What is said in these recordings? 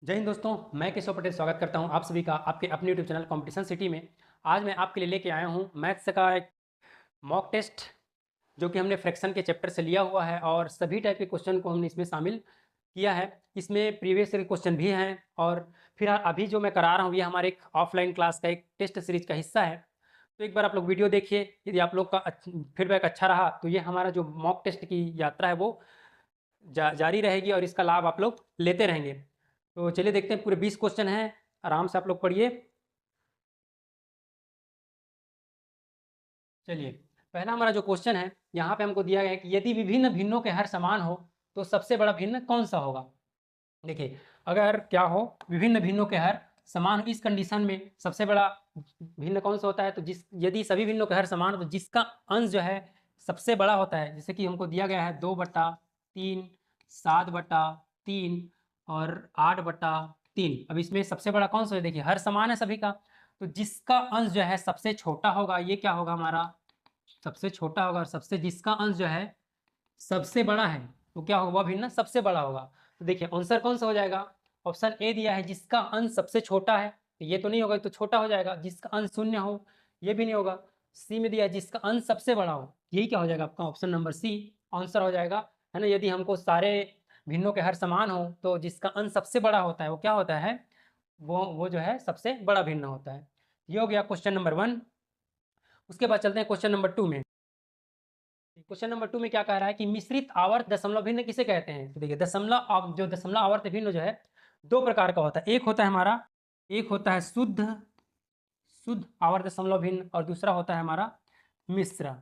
जय हिंद दोस्तों, मैं केशव पटेल स्वागत करता हूं आप सभी का आपके अपने यूट्यूब चैनल कंपटीशन सिटी में। आज मैं आपके लिए लेके आया हूं मैथ्स का एक मॉक टेस्ट जो कि हमने फ्रैक्शन के चैप्टर से लिया हुआ है और सभी टाइप के क्वेश्चन को हमने इसमें शामिल किया है। इसमें प्रीवियस ईयर के क्वेश्चन भी हैं और फिर अभी जो मैं करा रहा हूँ ये हमारे एक ऑफलाइन क्लास का एक टेस्ट सीरीज का हिस्सा है। तो एक बार आप लोग वीडियो देखिए, यदि आप लोग का फीडबैक अच्छा रहा तो ये हमारा जो मॉक टेस्ट की यात्रा है वो जारी रहेगी और इसका लाभ आप लोग लेते रहेंगे। तो चलिए देखते हैं, पूरे 20 क्वेश्चन हैं, आराम से आप लोग पढ़िए। चलिए, पहला हमारा जो क्वेश्चन है यहाँ पे हमको दिया गया है कि यदि विभिन्न भिन्नों के हर समान हो तो सबसे बड़ा भिन्न कौन सा होगा। देखिए, अगर क्या हो विभिन्न भिन्नों के हर समान हो, इस कंडीशन में सबसे बड़ा भिन्न कौन सा होता है, तो जिस यदि सभी भिन्नों के हर समान हो तो जिसका अंश जो है सबसे बड़ा होता है। जैसे कि हमको दिया गया है 2/3, 7/3 और 8/3। अब इसमें सबसे बड़ा कौन सा है, देखिए हर समान है सभी का, तो जिसका अंश जो है सबसे छोटा होगा ये क्या होगा, हमारा सबसे छोटा होगा। और सबसे जिसका अंश जो है सबसे बड़ा है तो क्या होगा, वह भिन्न सबसे बड़ा होगा। तो देखिए आंसर कौन सा हो जाएगा, ऑप्शन ए दिया है जिसका अंश सबसे छोटा है, तो ये तो नहीं होगा, तो छोटा हो जाएगा। जिसका अंश शून्य हो ये भी नहीं होगा। सी में दिया है जिसका अंश सबसे बड़ा हो, यही क्या हो जाएगा आपका ऑप्शन नंबर सी आंसर हो जाएगा, है ना। यदि हमको सारे भिन्नों के हर समान हो तो जिसका अंश सबसे बड़ा होता है वो क्या होता है, वो जो है सबसे बड़ा भिन्न होता है। ये हो गया क्वेश्चन नंबर 1। उसके बाद चलते हैं क्वेश्चन नंबर 2 में। क्वेश्चन नंबर 2 में क्या कह रहा है कि मिश्रित आवर्त दशमलव भिन्न किसे कहते हैं। तो देखिए दशमलव आवर्त भिन्न जो है दो प्रकार का होता है। एक होता है हमारा, एक होता है शुद्ध शुद्ध आवर्त दशमलव भिन्न और दूसरा होता है हमारा मिश्र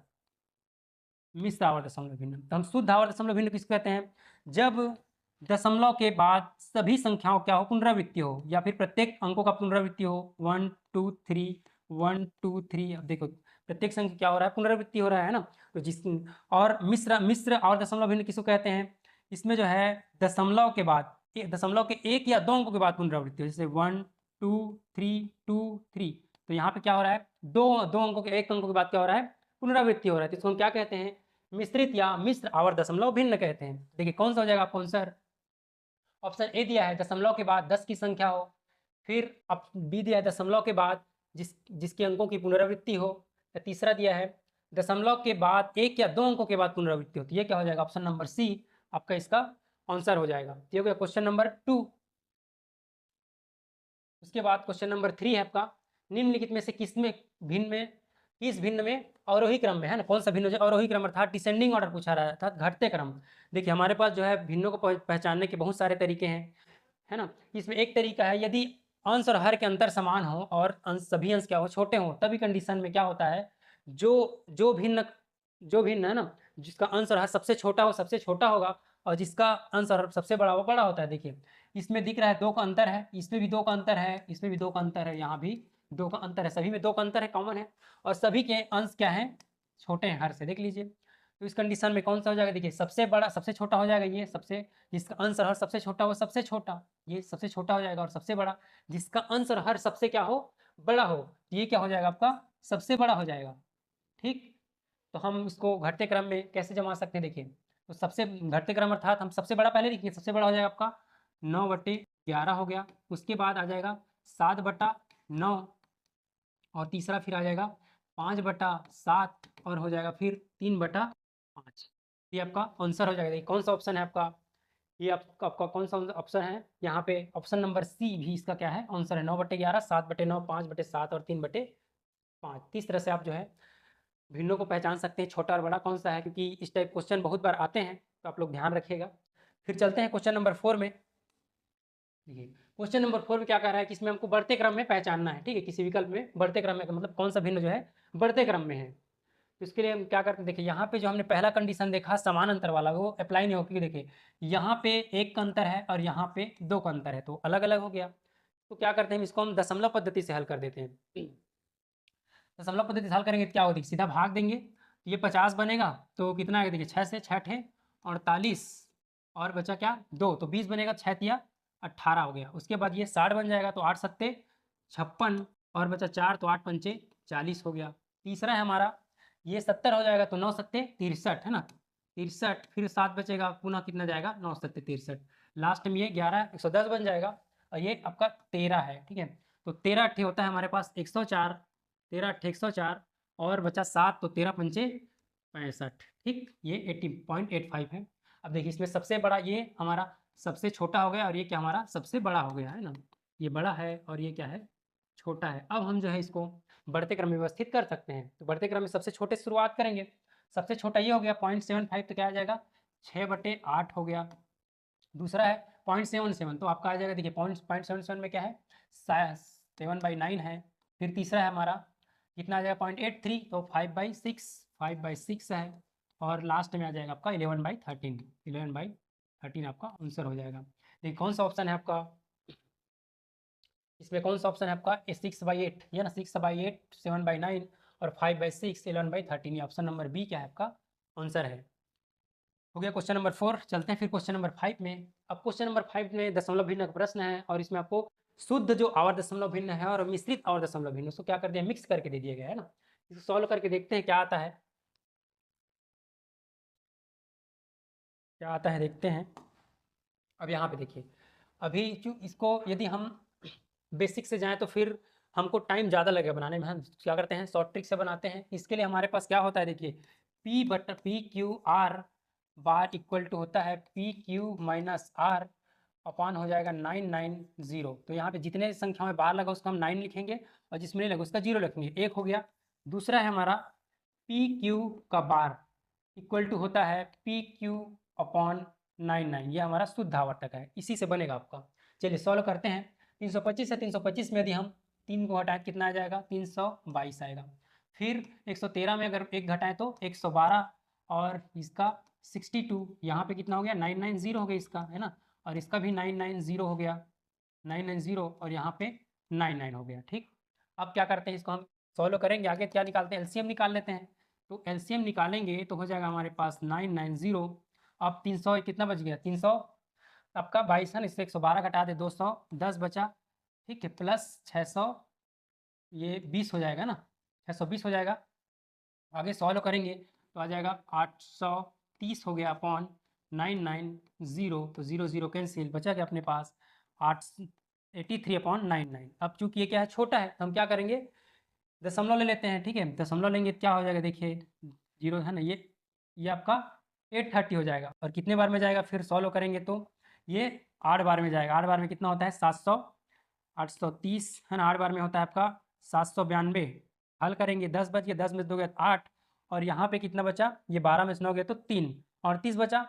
मिश्र आवर्त दशमलव भिन्न। तो हम शुद्ध आवर्त दशमलव भिन्न किसको कहते हैं, जब दशमलव के बाद सभी संख्याओं क्या हो, पुनरावृत्ति हो, या फिर प्रत्येक अंकों का पुनरावृत्ति हो, 1 2 3 1 2 3। अब देखो प्रत्येक संख्या क्या हो रहा है, पुनरावृत्ति हो रहा है ना। तो जिस और मिश्र मिश्र और दशमलव भिन्न किसको कहते हैं, इसमें जो है दशमलव के बाद दशमलव के एक या दो अंकों के बाद पुनरावृत्ति हो, जैसे 1 2 3 2 3। तो यहाँ पे क्या हो रहा है, दो दो अंकों के एक अंकों के बाद क्या हो रहा है, पुनरावृत्ति हो रहा है। तो इसको हम क्या कहते हैं, मिश्रित या मिश्र आवर्त दशमलव भिन्न कहते हैं। देखिए कौन सा हो जाएगा आपका आंसर, ऑप्शन ए दिया है दशमलव के बाद 10 की संख्या हो, फिर अब बी दिया है दशमलव के बाद जिसके अंकों की पुनरावृत्ति हो, या तीसरा दिया है दशमलव के बाद एक या दो अंकों के बाद पुनरावृत्ति होती है। क्या हो जाएगा, ऑप्शन नंबर सी आपका इसका आंसर हो जाएगा। ये हो गया क्वेश्चन नंबर 2। उसके बाद क्वेश्चन नंबर 3 है आपका, निम्नलिखित में से किस भिन्न में अवरोही क्रम में, है ना, कौन सा भिन्न जो अवरोही क्रम अर्थात डिसेंडिंग ऑर्डर पूछा रहा है, अर्थात घटते क्रम। देखिए हमारे पास जो है भिन्नों को पहचानने के बहुत सारे तरीके हैं, है ना। इसमें एक तरीका है, यदि अंश और हर के अंतर समान हो और अंश सभी अंश क्या हो, छोटे हो, तभी कंडीशन में क्या होता है, जो जो भिन्न जो भिन्न है ना, जिसका अंश और हर सबसे छोटा हो सबसे छोटा होगा, और जिसका अंश और हर सबसे बड़ा वो बड़ा होता है। देखिए इसमें दिख रहा है दो का अंतर है, इसमें भी दो का अंतर है, इसमें भी दो का अंतर है, यहाँ भी दो का अंतर है, सभी में दो का अंतर है, कॉमन है, और सभी के अंश क्या है, छोटे हैं हर से। देख लीजिए, तो इस कंडीशन में कौन सा हो जाएगा, देखिए सबसे बड़ा सबसे छोटा हो जाएगा, ये सबसे जिसका अंश और हर सबसे छोटा वो सबसे छोटा, ये सबसे छोटा हो जाएगा, और सबसे बड़ा जिसका अंश और हर सबसे क्या हो, बड़ा हो, ये क्या हो जाएगा आपका सबसे बड़ा हो जाएगा। ठीक, तो हम इसको घटते क्रम में कैसे जमा सकते हैं, देखिए तो सबसे घटते क्रम अर्थात हम सबसे बड़ा पहले लिखेंगे, सबसे बड़ा हो जाएगा आपका 9/11 हो गया। उसके बाद आ जाएगा 7/9, और तीसरा फिर आ जाएगा 5/7, और हो जाएगा फिर 3/5। ये आपका आंसर हो जाएगा। कौन सा ऑप्शन है आपका, ये आपका कौन सा ऑप्शन है, यहाँ पे ऑप्शन नंबर सी भी इसका क्या है आंसर है, 9/11, 7/9, 5/7 और 3/5। तो इस तरह से आप जो है भिन्नों को पहचान सकते हैं, छोटा और बड़ा कौन सा है, क्योंकि इस टाइप क्वेश्चन बहुत बार आते हैं, तो आप लोग ध्यान रखिएगा। फिर चलते हैं क्वेश्चन नंबर 4 में। देखिए क्वेश्चन नंबर 4 में क्या कह रहा है कि इसमें हमको बढ़ते क्रम में पहचानना है। ठीक है, किसी विकल्प में बढ़ते क्रम में मतलब कौन सा भिन्न जो है बढ़ते क्रम में है। तो इसके लिए हम क्या करते हैं, देखिए यहाँ पे जो हमने पहला कंडीशन देखा समान अंतर वाला, वो अप्लाई नहीं हो, क्योंकि देखिए यहाँ पे एक का अंतर है और यहाँ पे दो का अंतर है, तो अलग अलग हो गया। तो क्या करते हैं, इसको हम दशमलव पद्धति से हल कर देते हैं। दशमलव पद्धति से हल करेंगे तो क्या होती है, सीधा भाग देंगे, तो ये 50 बनेगा, तो कितना आएगा, देखिए 6 से 6 ठे 48, और बचा क्या 2, तो 20 बनेगा, 6 तिया 18 हो गया। उसके बाद ये 60 बन जाएगा, तो 8 सत्ते 56, और बचा 4, तो 8 पंचे 40 हो गया। तीसरा है हमारा ये 70 हो जाएगा, तो 9 सत्ते 63, है ना, 63, फिर 7 बचेगा, पुनः कितना जाएगा 9 सत्ते 63, लास्ट में ये 11 110 बन जाएगा। और ये आपका 13 है, ठीक है। तो 13 अट्ठे होता है हमारे पास 104, 13 अट्ठे 104 और बचा 7, तो 13 पंचे 65, ठीक, ये 80.85 है। अब देखिए इसमें सबसे बड़ा ये हमारा सबसे छोटा हो गया और ये क्या हमारा सबसे बड़ा हो गया है ना, ये बड़ा है और ये क्या है छोटा है। अब हम जो है इसको बढ़ते क्रम में व्यवस्थित कर सकते हैं। तो बढ़ते क्रम में सबसे छोटे से शुरुआत करेंगे। सबसे छोटा ये हो गया 0.75, तो क्या आ जाएगा 6/8 हो गया। दूसरा है 0.77, तो आपका आ जाएगा देखिए 0.77 में क्या है 7/9 है। फिर तीसरा है हमारा कितना आ जाएगा 0.83, तो 5/6 है। और लास्ट में आ जाएगा आपका 11/13, 11/13 आपका आंसर हो जाएगा। देखिए कौन सा ऑप्शन है आपका, इसमें कौन सा ऑप्शन है आपका 6/8, ये ना 6/8, 7/9 और 5/6, 11/13, ये ऑप्शन नंबर बी क्या है आपका आंसर है। हो गया क्वेश्चन नंबर 4। चलते हैं फिर क्वेश्चन नंबर 5 में। अब क्वेश्चन नंबर 5 में दशमलव भिन्न का प्रश्न है और इसमें आपको शुद्ध जो आवर दशमलव भिन्न है और मिश्रित आवर दशमलव भिन्न, उसको क्या कर दिया मिक्स करके दे दिया गया है ना। इसको सॉल्व करके देखते हैं क्या आता है, क्या आता है देखते हैं। अब यहाँ पे देखिए अभी जो इसको यदि हम बेसिक से जाएं तो फिर हमको टाइम ज़्यादा लगेगा बनाने में। हम क्या करते हैं शॉर्ट ट्रिक से बनाते हैं। इसके लिए हमारे पास क्या होता है देखिए P/Q/R बार इक्वल टू होता है PQ-R अपान हो जाएगा 990। तो यहाँ पे जितने संख्या में बार लगा उसका हम 9 लिखेंगे और जिसमें नहीं लगा उसका 0 लिखेंगे, एक हो गया। दूसरा है हमारा PQ का बार इक्वल टू होता है PQ/99, ये हमारा शुद्ध आवर्तक है, इसी से बनेगा आपका। चलिए सॉल्व करते हैं। 325 है, 325 में यदि हम 3 को घटाएं कितना आ जाएगा 322 आएगा। फिर 113 में अगर 1 घटाएं तो 112 और इसका 62, यहाँ पे कितना हो गया 990 हो गया इसका, है ना, और इसका भी 990 हो गया 990 और यहाँ पे 99 हो गया, ठीक। अब क्या करते हैं इसको हम सॉल्व करेंगे, आगे क्या निकालते हैं एलसीएम निकाल लेते हैं। तो एलसीएम निकालेंगे तो हो जाएगा हमारे पास 990। अब 300 कितना बच गया 300 आपका 22 है ना, इससे 112 घटा दे 210 बचा, ठीक है, प्लस 600 ये 20 हो जाएगा ना, 620 हो जाएगा। आगे सॉल्व करेंगे तो आ जाएगा 830 हो गया अपॉन 990, तो 0 0 कैंसिल, बचा क्या अपने पास 83/99। अब चूंकि ये क्या है छोटा है तो हम क्या करेंगे दशमलव ले लेते हैं, ठीक है, दशमलव लेंगे क्या हो जाएगा देखिए 0 है ना, ये आपका 830 हो जाएगा। और कितने बार में जाएगा फिर सॉल्व करेंगे तो ये 8 बार में जाएगा। 8 बार में कितना होता है 700, 830 है ना, 8 बार में होता है आपका 792। हल करेंगे 10 बच गया, 10 में से 2 गया 8 और यहाँ पे कितना बचा ये 12 में से 9 गया तो 3 और 30 बचा,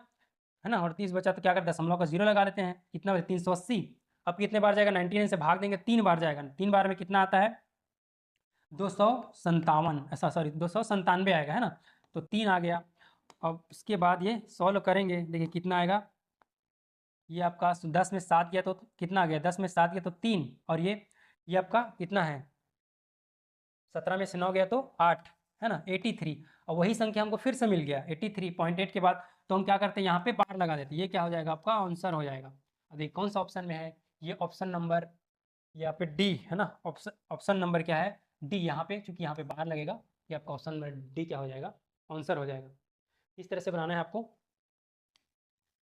है ना, और 30 बचा तो क्या करते हैं दशमलव का 0 लगा लेते हैं, कितना बचा 380। अब कितने बार जाएगा 99 से भाग देंगे 3 बार जाएगा, 3 बार में कितना आता है 257, ऐसा सॉरी 297 आएगा, है ना, तो 3 आ गया। अब उसके बाद ये सॉल्व करेंगे देखिए कितना आएगा, ये आपका 10 में 7 गया तो कितना आ गया 10 में 7 गया तो 3 और ये आपका कितना है 17 में से 9 गया तो 8, है ना 83। और वही संख्या हमको फिर से मिल गया 83.8 के बाद, तो हम क्या करते हैं यहाँ पे बार लगा देते हैं, ये क्या हो जाएगा आपका आंसर हो जाएगा। अब देखिए कौन सा ऑप्शन में है, ये ऑप्शन नंबर यहाँ पे डी है ना, ऑप्शन नंबर क्या है डी, यहाँ पे चूंकि यहाँ पे बाहर लगेगा, ये आपका ऑप्शन नंबर डी क्या हो जाएगा आंसर हो जाएगा। इस तरह से बनाना है आपको।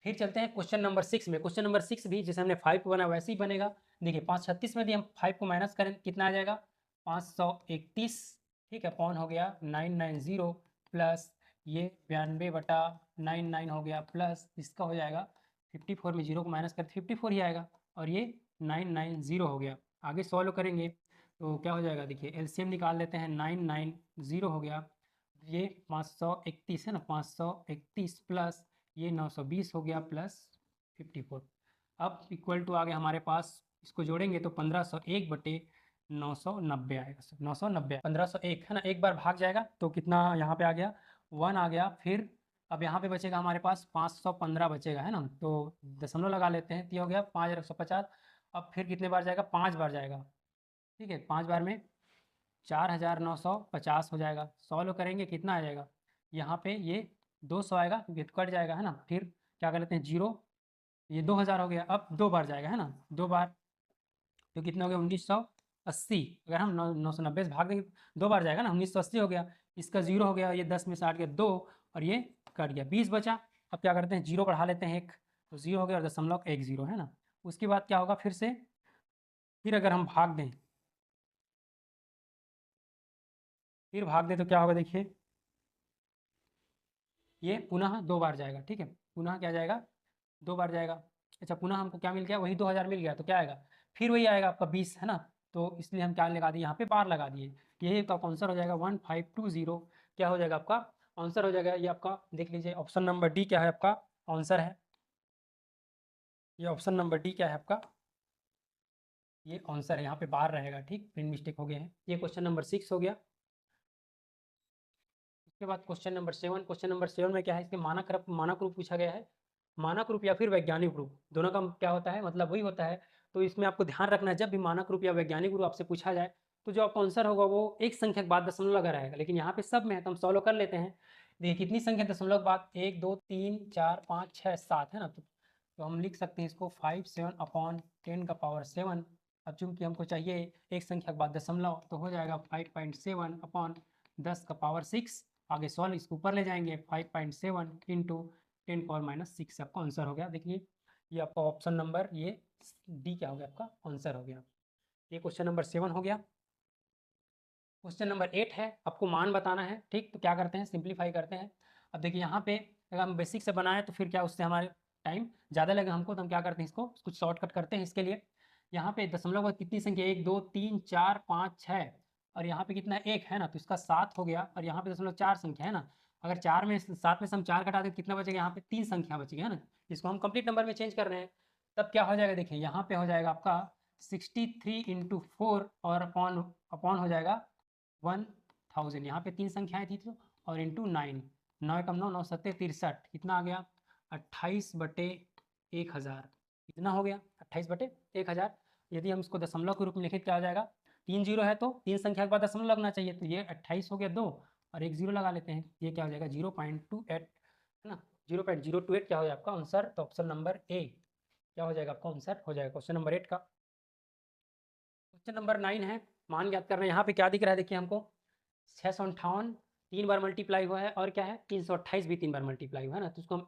फिर चलते हैं क्वेश्चन नंबर 6 में। क्वेश्चन नंबर 6 भी जैसे हमने 5 को बना वैसे ही बनेगा। देखिए 536 में यदि हम 5 को माइनस करें कितना आ जाएगा 531, ठीक है, अपॉन हो गया 990 प्लस ये 92/99 हो गया, प्लस इसका हो जाएगा 54 में 0 को माइनस करते 54 ही आएगा और ये 990 हो गया। आगे सॉल्व करेंगे तो क्या हो जाएगा देखिए एलसीएम निकाल लेते हैं, 990 हो गया, ये 531 है ना, 531 प्लस ये 920 हो गया प्लस 54। अब इक्वल टू आ गया हमारे पास, इसको जोड़ेंगे तो 1501/990 आएगा, 990 1501 है ना, एक बार भाग जाएगा तो कितना यहाँ पे आ गया 1 आ गया। फिर अब यहाँ पे बचेगा हमारे पास 515 बचेगा, है ना, तो दशमलव लगा लेते हैं, तो ये हो गया 5150। अब फिर कितने बार जाएगा 5 बार जाएगा, ठीक है, 5 बार में 4950 हो जाएगा। सॉल्व करेंगे कितना आ जाएगा यहाँ पे ये 200 आएगा क्योंकि कट जाएगा, है ना, फिर क्या कर लेते हैं 0, ये 2000 हो गया। अब 2 बार जाएगा, है ना, 2 बार तो कितना हो गया 1980। अगर हम 990 से भाग देंगे 2 बार जाएगा ना, 1980 हो गया, इसका 0 हो गया, ये 10 में से 8 गया 2 और ये कट गया 20 बचा। अब क्या करते हैं 0 बढ़ा लेते हैं 1, तो 0 हो गया और दशमलव 10 है ना। उसके बाद क्या होगा फिर से फिर अगर हम भाग दें, तो क्या होगा देखिए, ये पुनः 2 बार जाएगा, ठीक है, पुनः क्या जाएगा, 2 बार जाएगा। अच्छा, पुनः हमको क्या मिल गया, वही 2000 मिल गया, तो क्या आएगा, फिर वही आएगा आपका 20, है ना। तो इसलिए हम क्या लगा दिए, यहाँ पे बार लगा दिए। यही आपका आंसर हो जाएगा 1520। क्या हो जाएगा आपका आंसर, हो जाएगा ये आपका, देख लीजिए ऑप्शन नंबर डी क्या है आपका आंसर है। ये ऑप्शन नंबर डी क्या है आपका, ये आंसर है, यहाँ पे बार रहेगा, ठीक, प्रिंट मिस्टेक हो गए हैं। ये क्वेश्चन नंबर 6 हो गया। उसके बाद क्वेश्चन नंबर 7, क्वेश्चन नंबर 7 में क्या है, इसके मानक रूप पूछा गया है। मानक रूप या फिर वैज्ञानिक रूप, दोनों का क्या होता है, मतलब वही होता है। तो इसमें आपको ध्यान रखना है, जब भी मानक रूप या वैज्ञानिक रूप आपसे पूछा जाए, तो जो आपका आंसर होगा वो एक संख्या के बाद दशमलव लगा रहेगा। लेकिन यहाँ पे सब में है तो हम सॉल्व कर लेते हैं। देखिए कितनी संख्या दशमलव के बाद, 1 2 3 4 5 6 7 है ना। तो हम लिख सकते हैं इसको 5 7/10⁻⁷। अब चूंकि हमको चाहिए एक संख्या के बाद दशमलव, तो हो जाएगा 5.7/10⁻⁶। आगे सॉल्व, इसको ऊपर ले जाएंगे, 5.7 इंटू 10⁻⁻6 आपका आंसर हो गया। देखिए ये आपका ऑप्शन नंबर ये डी क्या हो गया, आपका आंसर हो गया। ये क्वेश्चन नंबर 7 हो गया। क्वेश्चन नंबर 8 है, आपको मान बताना है, ठीक। तो क्या करते हैं, सिंप्लीफाई करते हैं। अब देखिए यहाँ पे अगर हम बेसिक से बनाए तो फिर क्या, उससे हमारे टाइम ज़्यादा लगे हमको, तो हम क्या करते हैं, इसको कुछ शॉर्टकट करते हैं इसके लिए। यहाँ पे दशमलव में कितनी संख्या, 1 2 3 4 5 6, और यहाँ पे कितना, 1 है ना, तो इसका 7 हो गया। और यहाँ पे दशमलव 4 संख्या है ना, अगर 4 में 7 में से हम 4 घटा दें तो कितना बचेगा, यहाँ पे 3 संख्या बचेगी, है ना। इसको हम कंप्लीट नंबर में चेंज कर रहे हैं, तब क्या हो जाएगा, देखिए यहाँ पे हो जाएगा आपका 63 इंटू 4 और अपॉन अपॉन हो जाएगा 1000। यहाँ पे 3 संख्याएं थी तो, और इंटू 9, 9 कम 9 9 सत्ते 63, कितना आ गया 28/1000। कितना हो गया 28/1000। यदि हम इसको दशमलव के रूप में लिखें क्या हो जाएगा, 3 जीरो है तो 3 संख्या के बाद दशमलव लगना चाहिए, तो ये 28 हो गया 2, और एक जीरो लगा लेते हैं, ये क्या हो जाएगा 0.28, है ना। 0.028 क्या हो जाएगा आपका आंसर, तो ऑप्शन नंबर ए क्या हो जाएगा आपका आंसर, हो जाएगा क्वेश्चन नंबर 8 का। क्वेश्चन नंबर 9 है, मान ज्ञात करना है। यहाँ पे क्या दिख रहा है, देखिए हमको 658 3 बार मल्टीप्लाई हुआ है, और क्या है 328 भी 3 बार मल्टीप्लाई हुआ है ना। तो उसको हम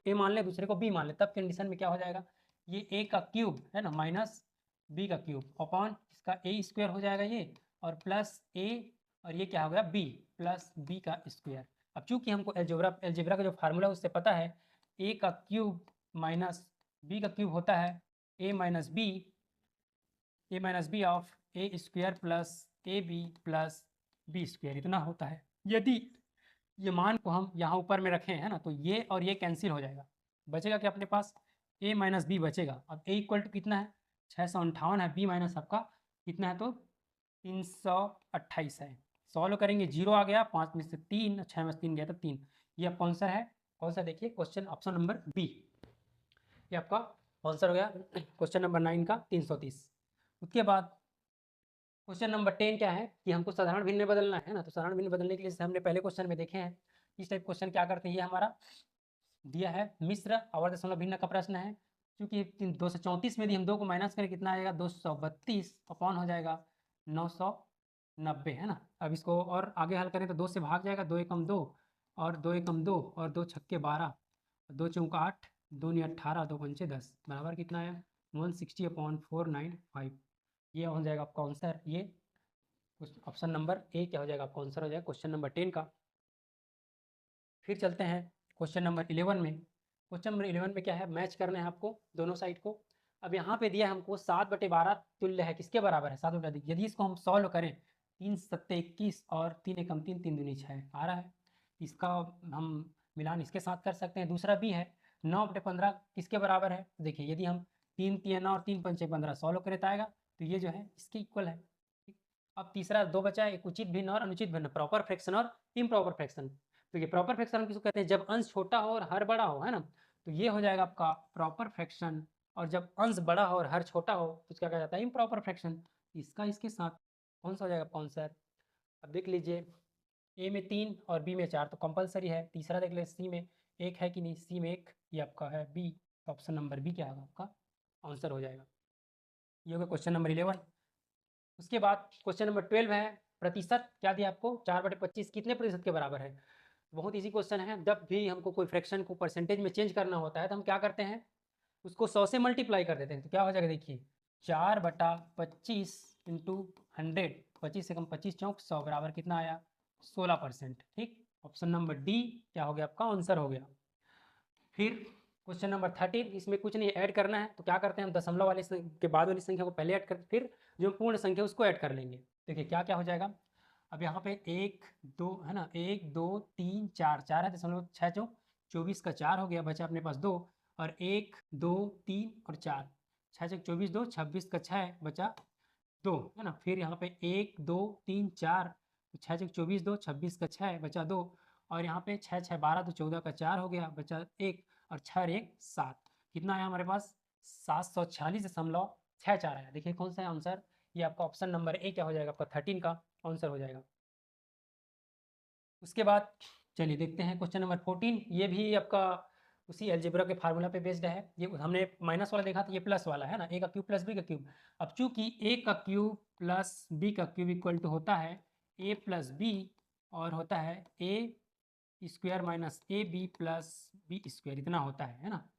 ए मान लें, दूसरे को बी मान लें, तब कंडीशन में क्या हो जाएगा, ये ए का क्यूब है ना माइनस बी का क्यूब अपॉन इसका ए स्क्वायर हो जाएगा ये, और प्लस ए, और ये क्या हो गया बी प्लस बी का स्क्वायर। अब चूंकि हमको एलजेब्रा का जो फार्मूला है उससे पता है, ए का क्यूब माइनस बी का क्यूब होता है A minus B of A square plus A B plus B square, इतना होता है। यदि ये मान को हम यहाँ ऊपर में रखें, है ना, तो ये और ये कैंसिल हो जाएगा, बचेगा क्या अपने पास, ए माइनस बी बचेगा। अब ए इक्वल टू कितना है 658 है, बी माइनस आपका कितना है तो 328 है। सॉल्व करेंगे, जीरो आ गया, 5 में से 3, 6 में से 3 गया तो 3। ये आपका आंसर है, कौन सा देखिए क्वेश्चन ऑप्शन नंबर बी, ये आपका आंसर हो गया क्वेश्चन नंबर 9 का 330। उसके बाद क्वेश्चन नंबर 10 क्या है कि हमको साधारण भिन्न में बदलना है ना। तो साधारण भिन्न बदलने के लिए हमने पहले क्वेश्चन में देखे हैं, इस टाइप क्वेश्चन क्या करते हैं, ये हमारा दिया है मिश्र आवर्त दशमलव भिन्न का प्रश्न है। क्योंकि 234 में यदि हम 2 को माइनस करें कितना आएगा 232 अपॉन हो जाएगा 990, है ना। अब इसको और आगे हल करें तो 2 से भाग जाएगा, 2 एकम 2 और 2 एकम 2 और 2 छक्के 12, 2 चौका 8, 2 नी 18, 2 पंचे 10 बराबर कितना है 160/495। ये हो जाएगा आपका आंसर, ये ऑप्शन नंबर ए क्या हो जाएगा आपका आंसर, हो जाएगा क्वेश्चन नंबर 10 का। फिर चलते हैं क्वेश्चन नंबर 11 में। क्वेश्चन नंबर 11 में क्या है, मैच करना है आपको दोनों साइड को। अब यहाँ पे दिया है हमको 7/12 तुल्य है किसके बराबर है, 7/12। यदि इसको हम सॉल्व करें, 3 सत्ते 21 और 3 एकम 3, 3 दूनी 6 आ रहा है, इसका हम मिलान इसके साथ कर सकते हैं। दूसरा भी है 9/15 किसके बराबर है, देखिए यदि हम 3 3 और 3 पंचे 15 सॉल्व करें तो आएगा, तो ये जो है इसके इक्वल है। अब तीसरा 2 बचा है, एक उचित भिन्न और अनुचित भिन्न, प्रॉपर फ्रैक्शन और इम्प्रॉपर फ्रैक्शन। तो ये प्रॉपर फ्रैक्शन हम किसको कहते हैं, जब अंश छोटा हो और हर बड़ा हो, है ना। तो ये हो जाएगा आपका प्रॉपर फ्रैक्शन, और जब अंश बड़ा हो और हर छोटा हो तो उसका कहा जाता है इम्प्रॉपर फ्रैक्शन। इसका इसके साथ कौन सा हो जाएगा आपका आंसर, अब देख लीजिए ए में 3 और बी में 4 तो कंपलसरी है। तीसरा देख ले सी में 1 है कि नहीं, सी में 1, ये आपका है बी, ऑप्शन नंबर बी क्या होगा आपका आंसर हो जाएगा। ये होगा क्वेश्चन नंबर 11। उसके बाद क्वेश्चन नंबर 12 है, प्रतिशत क्या दिया आपको 4/25 कितने प्रतिशत के बराबर है। बहुत इजी क्वेश्चन है, जब भी हमको कोई फ्रैक्शन को परसेंटेज में चेंज करना होता है तो हम क्या करते हैं, उसको 100 से मल्टीप्लाई कर देते हैं, तो क्या हो जाएगा देखिए 4/25 इंटू 100, 25 से कम 25 चौक 100 बराबर कितना आया 16%। ठीक, ऑप्शन नंबर डी क्या हो गया आपका आंसर हो गया। फिर क्वेश्चन नंबर 13, इसमें कुछ नहीं ऐड करना है, तो क्या करते हैं हम दशमलव वाले के बाद वाली संख्या को पहले ऐड कर, फिर जो पूर्ण संख्या उसको ऐड कर लेंगे। देखिए क्या क्या हो जाएगा। अब यहाँ पे 1 2 है ना, 1 2 3 4, 4 है, दशमलव 6 चौक 24 का 4 हो गया, बचा अपने पास 2, और 1 2 3 और 4, 6 चौक 24 2, 26 का 6 बचा 2 है ना। फिर यहाँ पे 1 2 3 4, 6 चौक 24 2, 26 का 6 बचा 2, और यहाँ पे 6 6 12 तो 14 का 4 हो गया, बचा 1, और 6 और 1 7, कितना आया हमारे पास 746.64 आया। देखिए कौन सा है आंसर, ये आपका ऑप्शन नंबर ए क्या हो जाएगा आपका 13 का आंसर हो जाएगा। उसके बाद चलिए देखते हैं क्वेश्चन नंबर 14, ये भी आपका उसी अलजेब्रा के फार्मूला पे बेस्ड है। ये हमने माइनस वाला देखा था, ये प्लस वाला है ना, ए का क्यूब प्लस बी का क्यूब। अब चूंकि ए का क्यूब प्लस बी का क्यूब इक्वल टू होता है ए प्लस बी, और होता है A square minus A B plus B square, इतना होता है ना।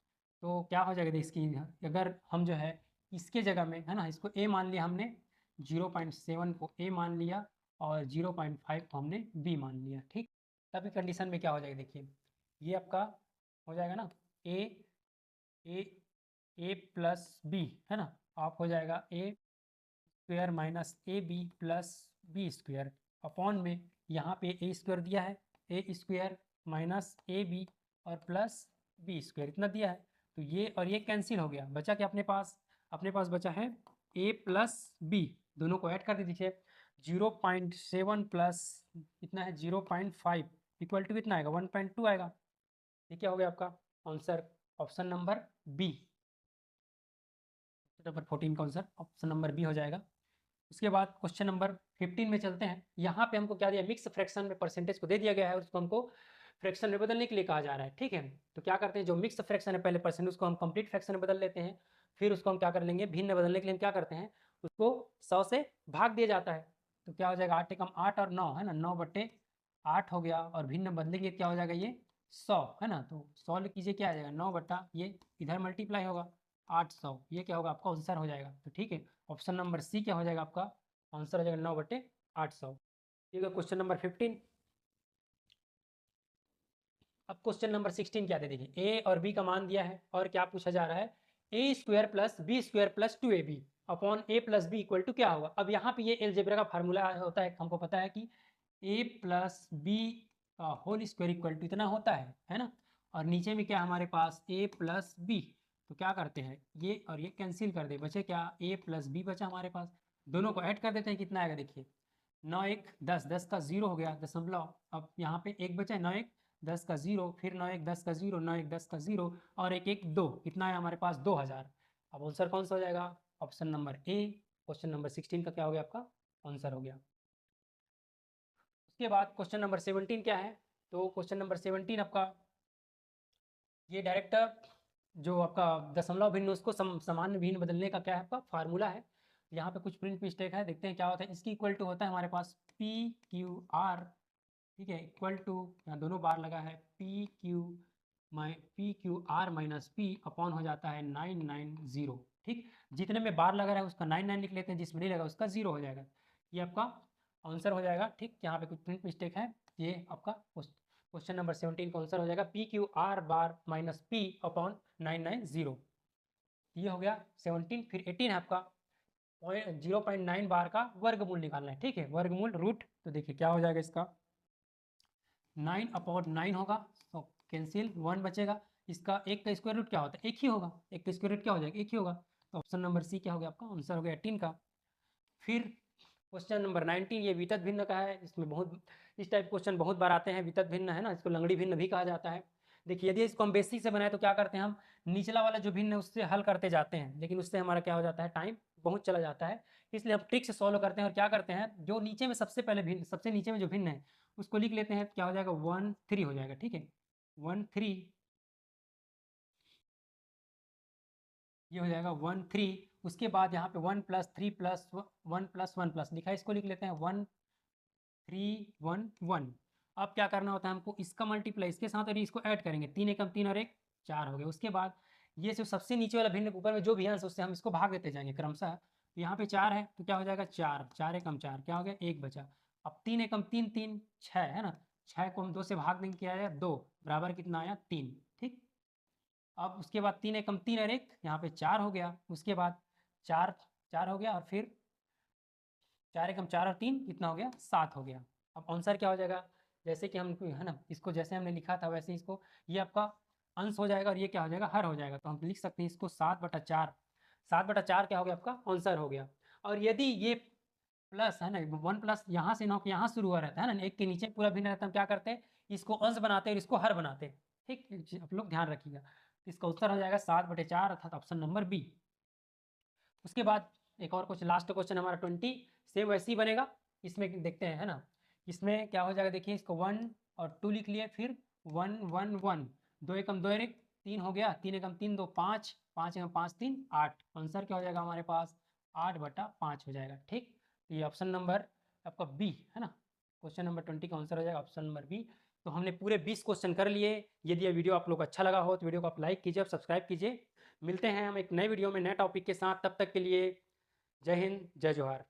तो क्या हो जाएगा इसकी, अगर हम जो है इसके जगह में है ना, इसको ए मान लिया हमने, 0.7 को ए मान लिया, और 0.5 को हमने बी मान लिया। ठीक, तभी कंडीशन में क्या हो जाएगा, देखिए ये आपका हो जाएगा ना ए ए ए प्लस बी है ना, आप हो जाएगा A square minus A B plus B square, upon में यहाँ पे ए स्क्वायर दिया है, A square minus A B और प्लस बी स्क्वायर इतना दिया है। तो ये और ये कैंसिल हो गया, बचा क्या अपने पास बचा है ए प्लस बी, दोनों को ऐड कर दीजिए। 0.7 प्लस इतना है 0.5 इक्वल टू कितना आएगा 1.2 आएगा। ये क्या हो गया आपका answer, option number B, number 14 का आंसर ऑप्शन नंबर बी हो जाएगा। उसके बाद क्वेश्चन नंबर 15 में चलते हैं। यहाँ पे हमको क्या दिया, मिक्स फ्रैक्शन में परसेंटेज को दे दिया गया है, उसको हमको फ्रैक्शन में बदलने के लिए कहा जा रहा है। ठीक है, तो क्या करते हैं, जो मिक्स फ्रैक्शन है पहले परसेंट उसको हम कंप्लीट फ्रैक्शन में बदल लेते हैं, फिर उसको हम क्या कर लेंगे, भिन्न बदलने के लिए हम क्या करते हैं, उसको 100 से भाग दिया जाता है। तो क्या हो जाएगा 8 एकम 8 और 9 है ना, 9/8 हो गया, और भिन्न बदलेंगे क्या हो जाएगा ये 100 है ना। तो सॉल्व कीजिए, क्या आ जाएगा 9 बटा ये इधर मल्टीप्लाई होगा 800, ये क्या होगा आपका आंसर हो जाएगा। तो ठीक है, ऑप्शन नंबर सी क्या हो जाएगा आपका आंसर हो जाएगा 9/800। ठीक है, क्वेश्चन नंबर 15। अब क्वेश्चन नंबर 16 क्या दे, देखिए ए और बी का मान दिया है, और क्या पूछा जा रहा है A square plus B square plus 2ab upon A plus B equal to क्या होगा। अब यहाँ पे ये एलजेब्रा का फार्मूला होता है, हमको पता है कि A plus B whole square equal to इतना होता है ना, और नीचे में क्या हमारे पास ए प्लस बी, तो क्या करते हैं ये और ये कैंसिल कर दे, बचे क्या ए प्लस बी बचा हमारे पास, दोनों को ऐड कर देते हैं, कितना आएगा देखिए 9 1 10, 10 का 0 हो गया दशमलव, अब यहाँ पे एक बचा है 9 1 10 का 0, फिर 9 1 10 का 0, 9 1 10 का 0, और 1 1 2, कितना है हमारे पास 2000। अब आंसर कौन सा हो जाएगा, option number A, question number 16 का क्या हो गया आपका आंसर हो गया। उसके बाद क्वेश्चन नंबर 17 क्या है, तो क्वेश्चन नंबर 17 आपका ये डायरेक्ट जो आपका दशमलव भिन्न उसको सामान्य भिन्न बदलने का क्या है आपका फार्मूला है। यहाँ पे कुछ प्रिंट मिस्टेक है, देखते हैं क्या होता है। इसकी इक्वल टू होता है हमारे पास पी क्यू आर, ठीक है, इक्वल टू यहाँ दोनों बार लगा है P Q R minus P upon हो जाता है 990। ठीक, जितने में बार लगा रहा है उसका 99 लिख लेते हैं, जिसमें नहीं लगा उसका 0 हो जाएगा, ये आपका आंसर हो जाएगा। ठीक, यहाँ पे कुछ प्रिंट मिस्टेक है, ये आपका क्वेश्चन नंबर 17 का आंसर हो जाएगा पी क्यू आर बार माइनस पी अपॉन 990, ये हो गया 17। फिर 18 है आपका 0.9 बार का वर्गमूल निकालना है। ठीक है, वर्गमूल रूट, तो देखिए क्या हो जाएगा इसका 9/9 होगा, तो कैंसिल 1 बचेगा, इसका एक का स्क्वायर रूट क्या होता है एक ही होगा, एक का स्क्वायर रूट क्या हो जाएगा एक ही होगा, तो ऑप्शन नंबर सी क्या हो गया आपका आंसर हो गया 18 का। फिर क्वेश्चन नंबर 19, ये वितत भिन्न का है, इसमें बहुत इस टाइप क्वेश्चन बहुत बार आते हैं, वितत भिन्न है ना, इसको लंगड़ी भिन्न भी कहा जाता है। देखिए यदि इसको हम बेसिक से बनाए तो क्या करते हैं, हम निचला वाला जो भिन्न है उससे हल करते जाते हैं, लेकिन उससे हमारा क्या हो जाता है टाइम बहुत चला जाता है, इसलिए हम ट्रिक से सॉल्व करते हैं। और क्या करते हैं, जो नीचे में सबसे पहले भिन्न, सबसे नीचे में जो भिन्न है उसको लिख लेते हैं, क्या हो जाएगा 1 3 हो जाएगा। ठीक है, 1 3, ये हो जाएगा 1 3। उसके बाद यहाँ पे 1 + 3 + 1 + 1 प्लस लिखा है, इसको लिख लेते हैं 1 3 1 1। अब क्या करना होता है हमको, इसका मल्टीप्लाई इसके साथ और इसको ऐड करेंगे, 3 एकम 3 और 1 4 हो गए। उसके बाद ये जो सबसे नीचे वाला भिन्न ऊपर में जो भी अंश उससे हम इसको भाग देते जाएंगे क्रमशः। तो यहाँ पे 4 है तो क्या हो जाएगा 4, 4 एकम 4 क्या हो गया 1 बचा। अब 3 एकम 3 3 6 है ना, 6 को हम 2 से भाग देंगे क्या आया 2 बराबर कितना आया 3। ठीक, अब उसके बाद 3 एकम 3 और 1 यहाँ पे 4 हो गया, उसके बाद 4 4 हो गया और फिर 4 एकम 4 और 3 कितना हो गया 7 हो गया। अब आंसर क्या हो जाएगा, जैसे कि हम है ना इसको जैसे हमने लिखा था वैसे इसको, ये आपका अंश हो जाएगा और ये क्या हो जाएगा हर हो जाएगा। तो हम लिख सकते हैं इसको 7/4, 7/4 क्या हो गया आपका आंसर हो गया। और यदि ये प्लस है ना 1 प्लस यहाँ से 9 के यहाँ शुरू हुआ रहता है ना, एक के नीचे पूरा भिन्न रहता है, हम क्या करते हैं इसको अंश बनाते हैं और इसको हर बनाते हैं। ठीक, ये चीज़ आप लोग ध्यान रखिएगा। तो इसका उत्तर हो जाएगा 7/4 अर्थात ऑप्शन नंबर बी। उसके बाद एक और क्वेश्चन, लास्ट क्वेश्चन हमारा 20, सेम वैसे ही बनेगा। इसमें देखते हैं है ना, इसमें क्या हो जाएगा देखिए, इसको 1 और 2 लिख लिए, फिर 1 1 1, 2 एकम 2 और 1 3 हो गया, 3 एकम 3 2 5, 5 एकम 5 3 8। आंसर क्या हो जाएगा हमारे पास 8/5 हो जाएगा। ठीक, तो ये ऑप्शन नंबर आपका बी है ना, क्वेश्चन नंबर 20 का आंसर हो जाएगा ऑप्शन नंबर बी। तो हमने पूरे 20 क्वेश्चन कर लिए। यदि ये वीडियो आप लोग को अच्छा लगा हो तो वीडियो को आप लाइक कीजिए और सब्सक्राइब कीजिए। मिलते हैं हम एक नए वीडियो में नए टॉपिक के साथ, तब तक के लिए जय हिंद जय जोहार।